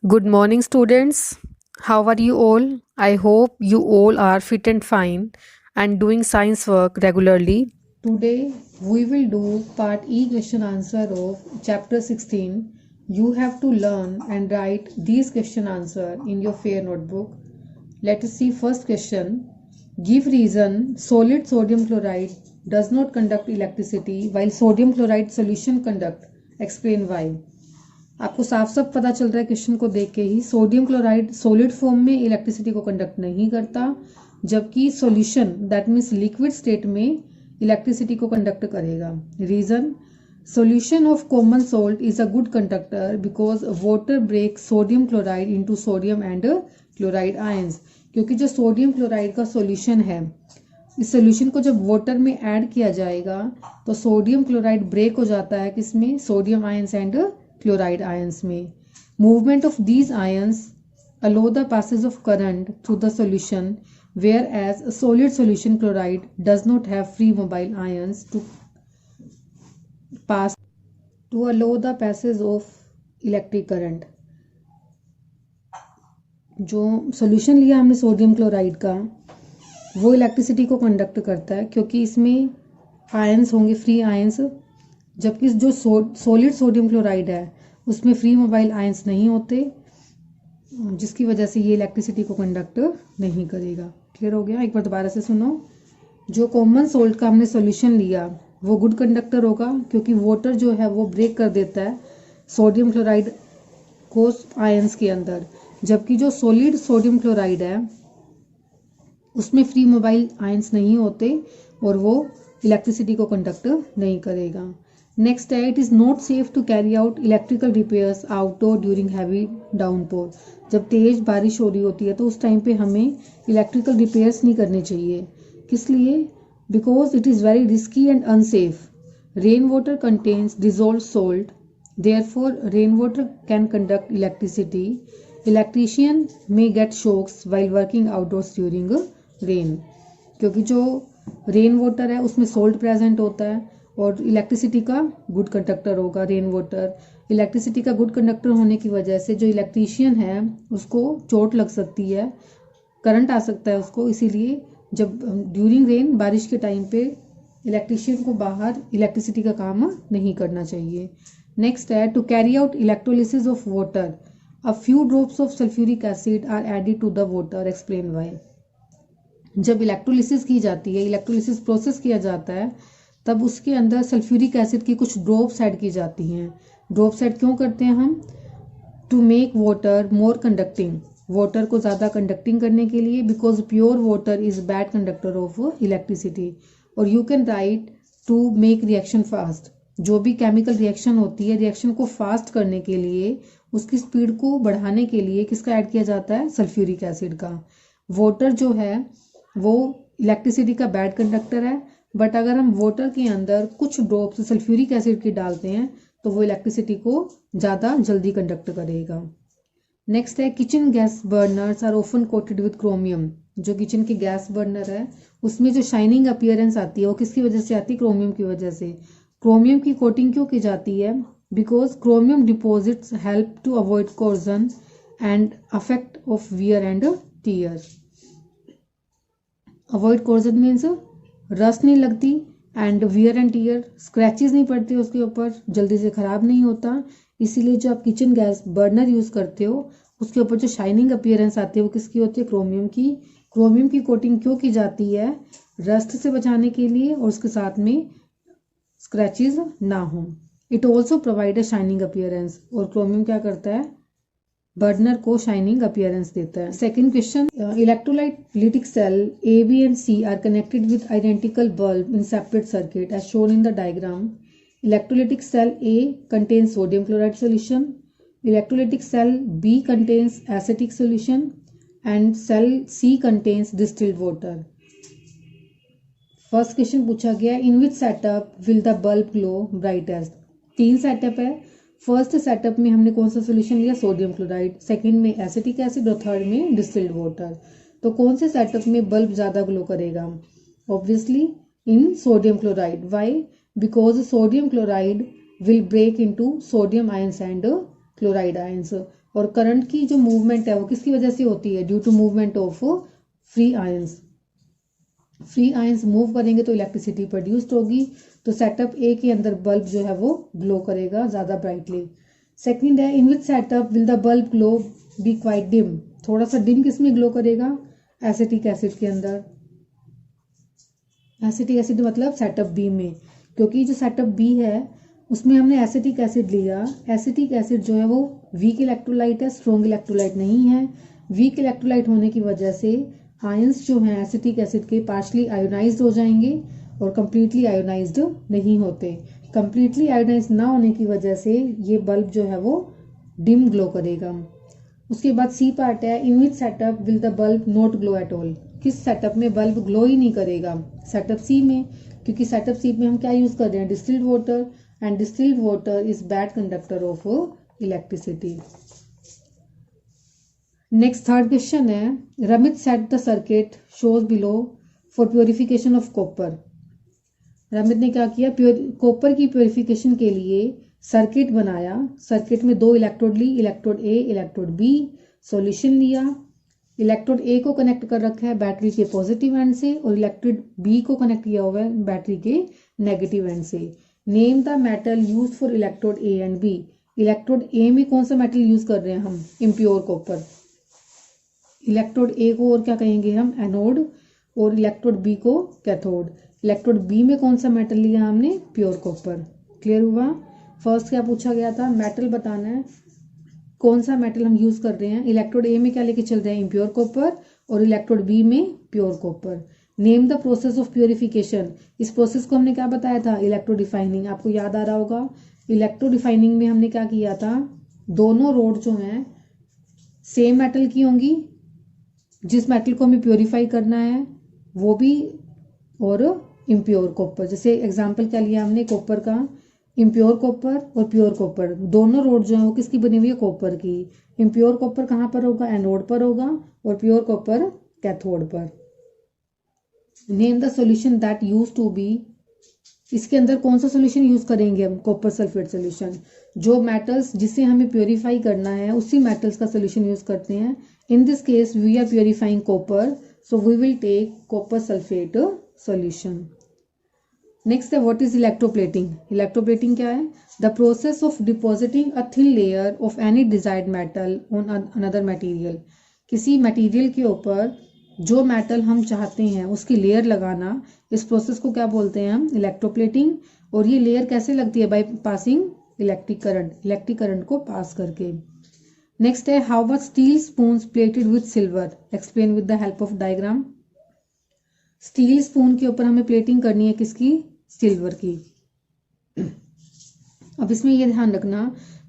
Good morning, students. How are you all? I hope you all are fit and fine and doing science work regularly. Today, we will do part E question answer of chapter 16. You have to learn and write these question answer in your fair notebook. Let us see first question. Give reason solid sodium chloride does not conduct electricity while sodium chloride solution conduct. Explain why. आपको साफ साफ पता चल रहा है question को देख के ही सोडियम क्लोराइड सॉलिड फॉर्म में इलेक्ट्रिसिटी को कंडक्ट नहीं करता, जबकि solution that means liquid state में इलेक्ट्रिसिटी को कंडक्ट करेगा। Reason solution of common salt is a good conductor because water break sodium chloride into sodium and chloride ions. क्योंकि जो सोडियम क्लोराइड का सॉल्यूशन है, इस सॉल्यूशन को जब वाटर में ऐड किया जाएगा तो सोडियम क्लोराइड ब्रेक हो जाता है किसमें, sodium ions and chloride ions में। Movement of these ions allow the passage of current through the solution, whereas solid solution chloride does not have free mobile ions to pass to allow the passage of electric current. जो solution लिया हमने sodium chloride का, वो electricity को conduct करता है क्योंकि इसमें आयंस होंगे, फ्री आयंस, जबकि जो सॉलिड सोडियम क्लोराइड है उसमें फ्री मोबाइल आयंस नहीं होते, जिसकी वजह से ये इलेक्ट्रिसिटी को कंडक्ट नहीं करेगा। क्लियर हो गया? एक बार दोबारा से सुनो। जो कॉमन सोल्ट का हमने सॉल्यूशन लिया वो गुड कंडक्टर होगा क्योंकि वाटर जो है वो ब्रेक कर देता है सोडियम क्लोराइड को आयंस के अंदर, जबकि जो सॉलिड सोडियम क्लोराइड है उसमें फ्री मोबाइल आयंस नहीं होते और वो इलेक्ट्रिसिटी को कंडक्ट नहीं करेगा। नेक्स्ट है, it is not safe to carry out electrical repairs outdoor during heavy downpour. जब तेज बारिश हो रही होती है तो उस टाइम पे हमें इलेक्ट्रिकल रिपेयर्स नहीं करने चाहिए। किस लिए? Because it is very risky and unsafe. Rain water contains dissolve salt, therefore rain water can conduct electricity. Electrician may get shocks while working outdoors during rain. क्योंकि जो रेन वाटर है उसमें salt present होता है और electricity का good conductor होगा rain water. Electricity का गुड कंडक्टर होने की वजह से जो इलेक्ट्रीशियन है उसको चोट लग सकती है, करंट आ सकता है उसको, इसीलिए जब ड्यूरिंग रेन, बारिश के टाइम पे इलेक्ट्रीशियन को बाहर इलेक्ट्रिसिटी का काम नहीं करना चाहिए। नेक्स्ट है, to carry out electrolysis of water a few drops of sulphuric acid are added to the water. Explain why. जब इलेक्ट्रोलिसिस की जाती है, इलेक्ट्रोलिसिस प्रोसेस किया जाता है, तब उसके अंदर सल्फ्यूरिक एसिड की कुछ ड्रॉप्स ऐड की जाती हैं। ड्रॉप्स ऐड क्यों करते हैं हम? To make water more conducting, water को ज़्यादा कंडक्टिंग करने के लिए, because pure water is bad conductor of electricity. और you can write to make reaction fast. जो भी केमिकल रिएक्शन होती है, रिएक्शन को फास्ट करने के लिए, उसकी स्पीड को बढ़ाने के लिए किसका ऐड किया जाता है? सल्फ्यूरिक एसिड का। वाटर जो है वो इलेक्ट्रिसिटी का बैड कंडक्टर है, बट अगर हम वाटर के अंदर कुछ ड्रॉप्स सल्फ्यूरिक एसिड की डालते हैं तो वो इलेक्ट्रिसिटी को ज़्यादा जल्दी कंडक्ट करेगा। नेक्स्ट है, kitchen gas burners are often coated with chromium. जो किचन के गैस बर्नर है उसमें जो शाइनिंग अपीयरेंस आती है वो किसकी वजह से आती है? क्रोमियम की वजह से। क्रोमियम की कोटिंग क्यों की जाती है? Because chromium deposits help to avoid corrosion and affect of wear and tear. Avoid corrosion means rust नहीं लगती and wear and tear, scratches नहीं पड़ते उसके ऊपर, जल्दी से ख़राब नहीं होता। इसीलिए जो आप किचन गैस बर्नर यूज़ करते हो उसके ऊपर जो शाइनिंग अपीयरेंस आती है वो किसकी होती है? क्रोमियम की। क्रोमियम की कोटिंग क्यों की जाती है? रस्ट से बचाने के लिए और उसके साथ में स्क्रैचेस ना हो। It also provide a shining appearance, और क्रोमियम क्या करता है? बर्नर को शाइनिंग अपीयरेंस देता है। Second question, electrolytic cell A B and C are connected with identical bulb in separate circuit as shown in the diagram. Electrolytic cell A contains sodium chloride solution, electrolytic cell B contains acetic solution and cell C contains distilled water. First question पूछा गया, in which setup will the bulb glow brightest. 3 setup है। First setup में हमने कौन सा solution लिया? Sodium chloride. Second में acetic acid और थर्ड में डिस्टिल्ड वाटर। तो कौन से सेटअप में बल्ब ज़्यादा ग्लो करेगा? Obviously in sodium chloride. Why? Because sodium chloride will break into sodium ions and chloride ions. और करंट की जो मूवमेंट है वो किसकी वजह से होती है, due to movement of free ions. Free ions move करेंगे तो इलेक्ट्रिसिटी प्रोड्यूस्ड होगी। तो सेटअप ए के अंदर बल्ब जो है वो ग्लो करेगा ज़्यादा ब्राइटली। सेकंड है, in which setup will the bulb glow be quite dim. थोड़ा सा डिम किस में ग्लो करेगा, एसिटिक एसिड के अंदर। एसिटिक एसिड मतलब सेटअप बी में, क्योंकि जो सेटअप बी है उसमें हमने एसिटिक एसिड लिया। एसिटिक एसिड जो है वो वीक इलेक्ट्रोलाइट है, स्ट्रॉन्ग इलेक्ट्रोलाइट नहीं है। वीक इलेक्ट्रोलाइट होने की वजह से आयंस जो हैं एसिटिक एसिड के पार्शली आयोनाइज्ड हो जाएंगे और कंप्लीटली आयोनाइज्ड नहीं होते। कंप्लीटली आयोनाइज्ड ना होने की वजह से ये बल्ब जो है वो डिम ग्लो करेगा। उसके बाद सी पार्ट है, in which setup will the bulb not glow at all. किस सेटअप में बल्ब ग्लो ही नहीं करेगा, सेटअप सी में, क्योंकि सेटअप सी में हम क्या यूज कर रहे हैं, distilled water, and distilled water is bad conductor of electricity. Next third question है, Ramit set the circuit shows below for purification of copper. Ramit ने क्या किया, कॉपर की प्योरिफिकेशन के लिए सर्किट बनाया। सर्किट में दो इलेक्ट्रोड ली, इलेक्ट्रोड ए इलेक्ट्रोड बी। सॉल्यूशन लिया, इलेक्ट्रोड ए को कनेक्ट कर रखा है बैटरी के पॉजिटिव एंड से और इलेक्ट्रोड बी को कनेक्ट किया हुआ है बैटरी के नेगेटिव एंड से। Name the metal use for electrode A and B. Electrode A में कौन सा मेटल यूज कर रहे हैं हम, इम्प्योर कॉपर। इलेक्ट्रोड ए को और क्या कहेंगे हम, एनोड, और इलेक्ट्रोड बी को कैथोड। इलेक्ट्रोड बी में कौन सा मेटल लिया हमने, प्योर कॉपर। क्लियर हुआ। फर्स्ट क्या पूछा गया था, मेटल बताना है, कौन सा मेटल हम यूज कर रहे हैं। इलेक्ट्रोड ए में क्या लेके चल रहे हैं, इम्प्योर कॉपर, और इलेक्ट्रोड बी में pure copper. Name the process of purification. इस प्रोसेस को हमने क्या बताया था, इलेक्ट्रो डिफाइनिंग। आपको याद आ रहा होगा, इलेक्ट्रो डिफाइनिंग में हमने क्या किया था, दोनों रोड जो हैं सेम मेटल की होंगी, जिस मेटल को हमें प्योरीफाई करना है वो भी, और इम्प्योर कॉपर। जैसे एग्जांपल क्या लिया हमने, कॉपर का, इम्प्योर कॉपर और प्योर कॉपर, दोनों रोड जो है वो किसकी बनी हुई है, कॉपर की। इम्प्योर कॉपर कहाँ पर होगा, एनोड पर होगा, और प्योर कॉपर कैथोड पर। Name the solution that use to be. इसके अंदर कौन सा सॉल्यूशन यूज करेंगे हम, कॉपर सल्फेट सॉल्यूशन। जो मेटल्स जिसे हमें प्योरीफाई करना है उसी मेटल्स का सॉल्यूशन यूज करते हैं। In this case we are purifying copper, so we will take copper sulphate solution. Next है, व्हाट इज इलेक्ट्रोप्लेटिंग। इलेक्ट्रोप्लेटिंग क्या है, the process of depositing a thin layer of any desired metal on another material. किसी material के ऊपर जो metal हम चाहते हैं उसकी लेयर लगाना, इस प्रोसेस को क्या बोलते हैं हम, इलेक्ट्रोप्लेटिंग। और ये लेयर कैसे लगती है, by passing electric current, electric current को पास करके। नेक्स्ट है, how much steel spoons plated with silver, explain with the help of diagram. Steel spoon के ऊपर हमें प्लेटिंग करनी है किसकी, सिल्वर की। अब इसमें ये ध्यान रखना,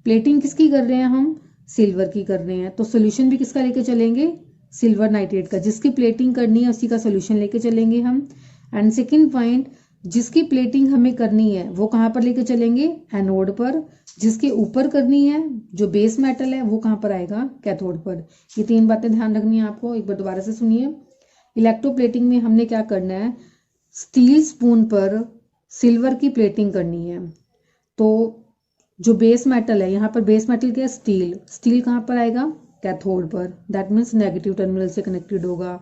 प्लेटिंग किसकी कर रहे हैं हम, सिल्वर की कर रहे हैं, तो सोल्यूशन भी किसका लेके चलेंगे, सिल्वर नाइट्रेट का। जिसकी प्लेटिंग करनी है उसी का सोल्यूशन लेके चलेंगे हम। एंड सेकंड पॉइंट, जिसकी प्लेटिंग हमें करनी है वो कहाँ पर लेके चलेंगे, एनोड पर। जिसके ऊपर करनी है, जो बेस मेटल है, वो कहाँ पर आएगा, कैथोड पर। ये तीन बातें ध्यान रखनी है आपको, एक बार दोबारा से सुनिए। इलेक्ट्रोप्लेटिंग में हमने क्या करना है, स्टील स्पून पर सिल्वर की प्लेटिंग करनी है। तो जो बेस मेटल है, यहाँ पर बेस मेटल क्या है, स्टील। स्टील कहाँ पर आएगा, कैथोड पर, दैट मीन्स नेगेटिव टर्मिनल से कनेक्टेड होगा।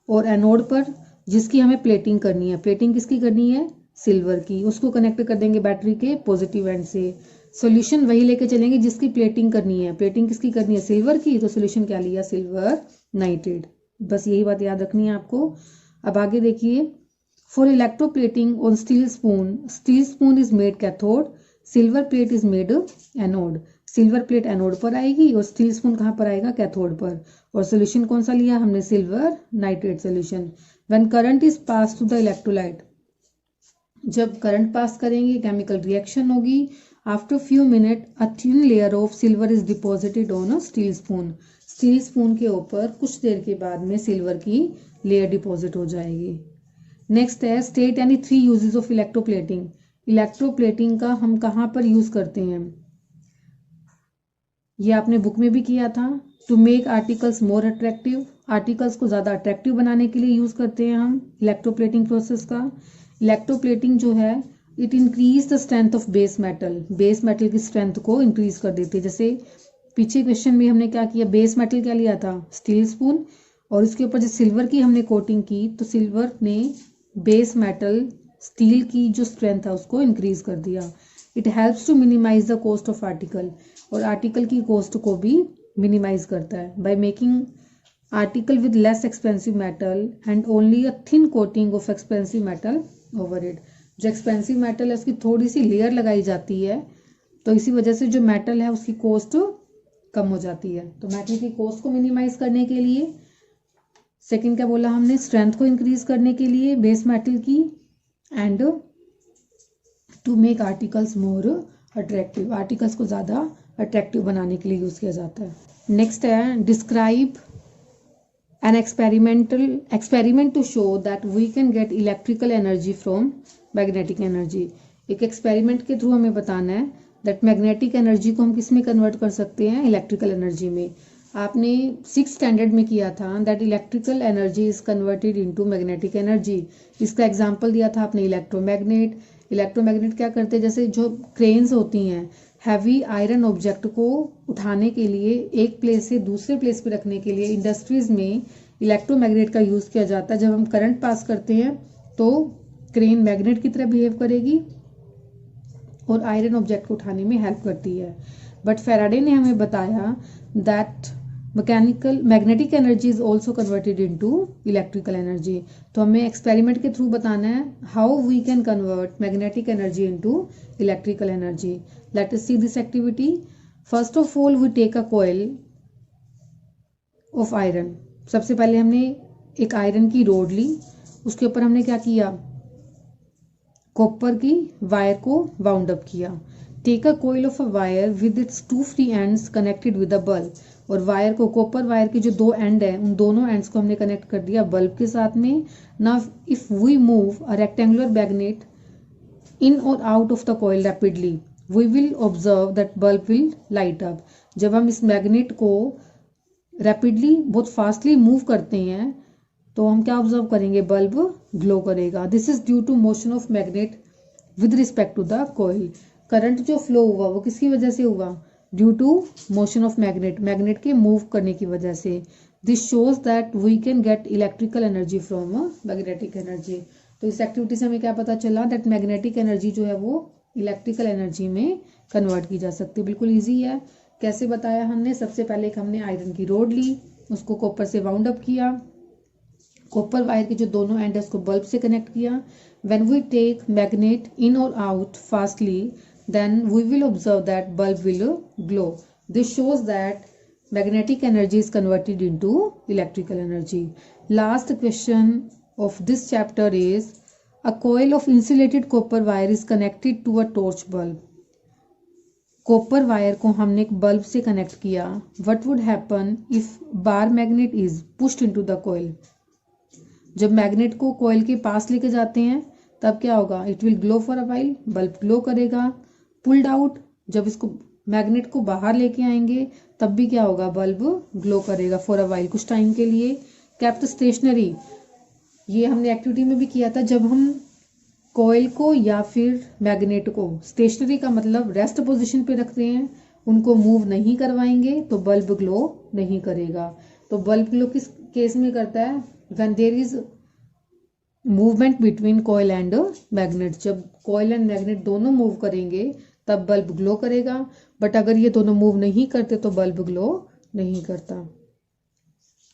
और एनोड पर जिसकी हमें प्लेटिंग करनी है, प्लेटिंग किसकी करनी है, सिल्वर की, उसको कनेक्ट कर देंगे बैटरी के पॉजिटिव एंड से। सॉल्यूशन वही लेके चलेंगे जिसकी प्लेटिंग करनी है। प्लेटिंग किसकी करनी है, सिल्वर की, तो सॉल्यूशन क्या लिया, सिल्वर नाइट्रेट। बस यही बात याद रखनी है आपको। अब आगे देखिए, for electroplating on steel spoon is made cathode, silver plate is made anode. Silver plate anode पर आएगी और स्टील स्पून कहाँ पर आएगा, कैथोड पर। और सोल्यूशन कौन सा लिया हमने, silver nitrate solution. When current is pass to the electrolyte, जब करंट पास करेंगे केमिकल रिएक्शन होगी। After few minute a thin layer of silver is deposited on a steel spoon. Steel spoon के ऊपर कुछ देर के बाद में सिल्वर की लेयर डिपॉजिट हो जाएगी। नेक्स्ट है, state any 3 uses of electroplating. Electroplating का हम कहाँ पर यूज करते हैं, ये आपने बुक में भी किया था। To make articles more attractive, articles को ज़्यादा अट्रैक्टिव बनाने के लिए यूज़ करते हैं हम इलेक्ट्रोप्लेटिंग प्रोसेस का। इलेक्ट्रोप्लेटिंग जो है, it increase the strength of base metal, base metal की स्ट्रेंथ को इंक्रीज कर देती है। जैसे पीछे क्वेश्चन में हमने क्या किया, बेस मेटल क्या लिया था, स्टील स्पून, और उसके ऊपर जब सिल्वर की हमने कोटिंग की तो सिल्वर ने बेस मेटल स्टील की जो स्ट्रेंथ है उसको इंक्रीज कर दिया। It helps to minimize the cost of article, और आर्टिकल की कॉस्ट को भी मिनिमाइज करता है by making article with less expensive metal and only a thin coating of expensive metal over it. जो एक्सपेंसिव मेटल है उसकी थोड़ी सी लेयर लगाई जाती है, तो इसी वजह से जो मेटल है उसकी कॉस्ट कम हो जाती है। तो मेटल की कॉस्ट को मिनिमाइज करने के लिए, सेकंड क्या बोला हमने, स्ट्रेंथ को इंक्रीज करने के लिए बेस मेटल की, and to make articles more attractive, articles को ज़्यादा अट्रैक्टिव बनाने के लिए यूज़ किया जाता है। नेक्स्ट है describe an experiment to show that we can get electrical energy from magnetic energy. एक एक्सपेरिमेंट के थ्रू हमें बताना है दैट मैग्नेटिक एनर्जी को हम किस में कन्वर्ट कर सकते हैं, इलेक्ट्रिकल एनर्जी में। आपने 6th स्टैंडर्ड में किया था that electrical energy is converted into magnetic energy. इसका एग्जांपल दिया था आपने इलेक्ट्रोमैग्नेट। इलेक्ट्रोमैग्नेट क्या करते हैं, जैसे जो क्रेन्स होती हैं हैवी आयरन ऑब्जेक्ट को उठाने के लिए, एक प्लेस से दूसरे प्लेस पे रखने के लिए इंडस्ट्रीज में इलेक्ट्रोमैग्नेट का यूज़ किया जाता है। जब हम करंट पास करते हैं तो क्रेन मैग्नेट की तरह बिहेव करेगी और आयरन ऑब्जेक्ट को उठाने में हेल्प करती है। बट फैराडे ने हमें बताया that magnetic energy is also converted into electrical energy. तो हमें एक्सपेरिमेंट के थ्रू बताना है how we can convert magnetic energy into electrical energy. Let us see this activity. First of all we take a coil of iron. सबसे पहले हमने एक iron की रोड ली, उसके ऊपर हमने क्या किया, कॉपर की वायर को वाउंड अप किया। Take a coil of a wire with its 2 free ends connected with a bulb, और वायर को, कॉपर वायर के जो 2 एंड है उन दोनों एंड्स को हमने कनेक्ट कर दिया बल्ब के साथ में। Now if we move a rectangular magnet in और out of the coil rapidly we will observe that bulb will light up. जब हम इस मैग्नेट को रैपिडली, बहुत फास्टली मूव करते हैं तो हम क्या ऑब्जर्व करेंगे, बल्ब ग्लो करेगा। This is due to motion of magnet with respect to the coil. Current जो फ्लो हुआ वो किसकी वजह से हुआ, due to motion of magnet, magnet के मूव करने की वजह से। This shows that we can get electrical energy from magnetic energy. तो इस एक्टिविटी से हमें क्या पता चला, दैट मैग्नेटिक एनर्जी जो है वो इलेक्ट्रिकल एनर्जी में कन्वर्ट की जा सकती है। बिल्कुल ईजी है। कैसे बताया हमने, सबसे पहले एक हमने आयरन की रोड ली, उसको कॉपर से वाउंड अप किया, कॉपर वायर के जो दोनों एंड है उसको बल्ब से कनेक्ट किया। When we take magnet in और out fastly then we will observe that bulb will glow. This shows that magnetic energy is converted into electrical energy. Last question of this chapter is a coil of insulated copper wire is connected to a torch bulb. Copper wire को हमने एक bulb से connect किया। What would happen if bar magnet is pushed into the coil? जब magnet को coil के पास लेके जाते हैं तब क्या होगा, it will glow for a while, bulb glow करेगा। पुल्ड आउट, जब इसको मैग्नेट को बाहर लेके आएंगे तब भी क्या होगा, बल्ब ग्लो करेगा फॉर अ वाइल, कुछ टाइम के लिए। केप्ट स्टेशनरी, ये हमने एक्टिविटी में भी किया था। जब हम कॉइल को या फिर मैग्नेट को, स्टेशनरी का मतलब रेस्ट पोजीशन पे रखते हैं, उनको मूव नहीं करवाएंगे तो बल्ब ग्लो नहीं करेगा। तो बल्ब ग्लो किस केस में करता है, when there is movement between coil and magnet. जब कॉइल एंड मैग्नेट दोनों मूव करेंगे तब बल्ब ग्लो करेगा, बट अगर ये दोनों मूव नहीं करते तो बल्ब ग्लो नहीं करता।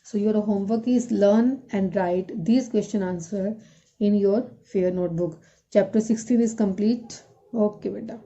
So your homework is learn and right this question answer in your fair notebook. Chapter 16 is complete. Okay बेटा।